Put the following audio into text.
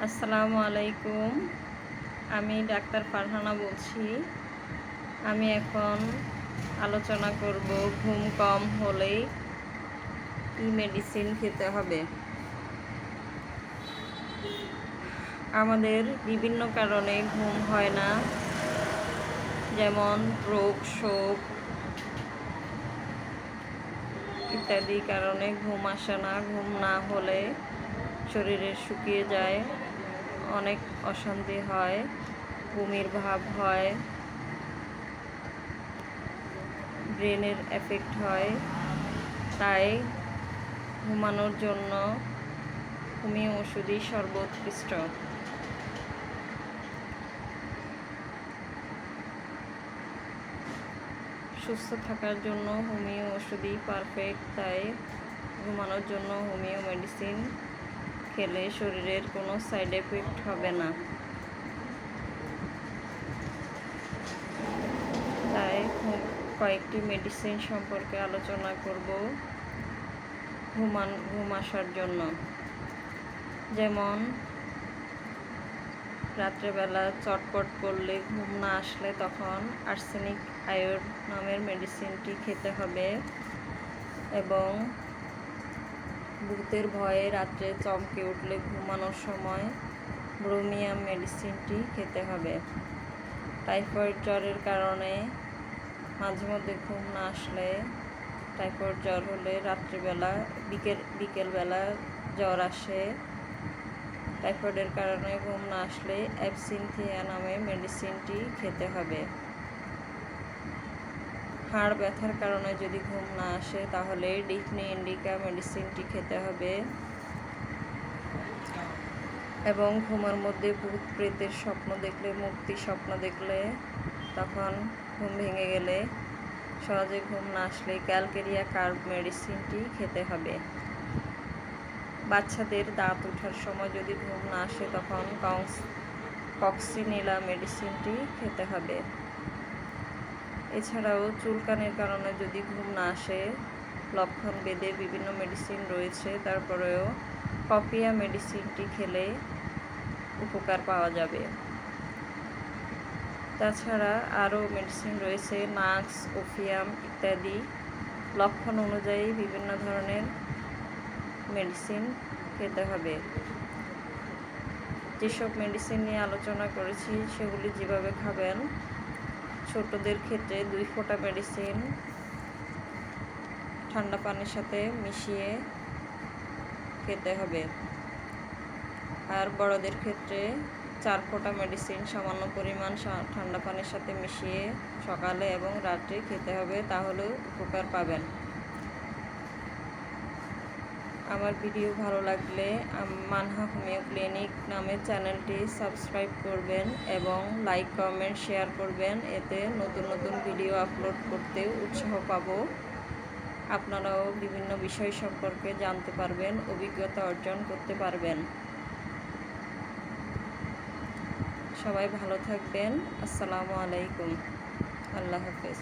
আসসালামু আলাইকুম। আমি ডাক্তার ফারহানা বলছি। আমি এখন আলোচনা করব ঘুম কম হলেই কি মেডিসিন খেতে হবে। আমাদের বিভিন্ন কারণে ঘুম হয় না, যেমন রোগ, শোক ইত্যাদি কারণে ঘুম আসে না। ঘুম না হলে শরীরে শুকিয়ে যায়, অনেক অশান্তি হয়, বমির ভাব হয়, ব্রেনের এফেক্ট হয়। তাই ঘুমানোর জন্য হোমিও ওষুধই সর্বোৎকৃষ্ট। সুস্থ থাকার জন্য হোমিও ওষুধই পারফেক্ট। তাই ঘুমানোর জন্য হোমিও মেডিসিন খেলে শরীরের কোনো সাইড এফেক্ট হবে না। তাই কয়েকটি মেডিসিন সম্পর্কে আলোচনা করব ঘুম আসার জন্য। যেমন রাত্রেবেলা চটপট করলে ঘুম না আসলে তখন আর্সেনিক আয়োড নামের মেডিসিনটি খেতে হবে, এবং ভূতের ভয়ে রাত্রে চমকে উঠলে ঘুমানোর সময় ব্রোমিয়াম মেডিসিনটি খেতে হবে। টাইফয়েড জ্বরের কারণে মাঝে মধ্যে ঘুম না আসলে, টাইফয়েড জ্বর হলে রাত্রিবেলা বিকেলবেলা জ্বর আসে, টাইফয়েডের কারণে ঘুম না আসলে অ্যাবসিনথিয়া নামে মেডিসিনটি খেতে হবে। হাড় ব্যথার কারণে যদি ঘুম না আসে তাহলে ডিফনি ইন্ডিকা মেডিসিনটি খেতে হবে, এবং ঘুমের মধ্যে ভূত প্রেতের স্বপ্ন দেখলে, মুক্তি স্বপ্ন দেখলে, তখন ঘুম ভেঙে গেলে, সহজে ঘুম না আসলে ক্যালকেরিয়া কার্ব মেডিসিনটি খেতে হবে। বাচ্চাদের দাঁত ওঠার সময় যদি ঘুম না আসে তখন কক্সিনিলা মেডিসিনটি খেতে হবে। এছাড়াও চুলকানির কারণে যদি ঘুম না আসে, লক্ষণ ভেদে বিভিন্ন মেডিসিন রয়েছে, তারপরেও কপিয়া মেডিসিনটি খেলে উপকার পাওয়া যাবে। তাছাড়া আরও মেডিসিন রয়েছে, নাক্স, ওফিয়াম ইত্যাদি। লক্ষণ অনুযায়ী বিভিন্ন ধরনের মেডিসিন খেতে হবে। যেসব মেডিসিন নিয়ে আলোচনা করেছি সেগুলি যেভাবে খাবেন: ছোটদের ক্ষেত্রে 2 ফোঁটা মেডিসিন ঠান্ডা পানির সাথে মিশিয়ে খেতে হবে, আর বড়দের ক্ষেত্রে 4 ফোঁটা মেডিসিন সামান্য পরিমাণ ঠান্ডা পানির সাথে মিশিয়ে সকালে এবং রাত্রে খেতে হবে, তাহলেও উপকার পাবেন। আমার ভিডিও ভালো লাগলে মানহা হোমিও ক্লিনিক নামের চ্যানেলটি সাবস্ক্রাইব করবেন এবং লাইক, কমেন্ট, শেয়ার করবেন। এতে নতুন নতুন ভিডিও আপলোড করতে উৎসাহ পাব। আপনারাও বিভিন্ন বিষয় সম্পর্কে জানতে পারবেন, অভিজ্ঞতা অর্জন করতে পারবেন। সবাই ভালো থাকবেন। আসসালামু আলাইকুম। আল্লাহ হাফেজ।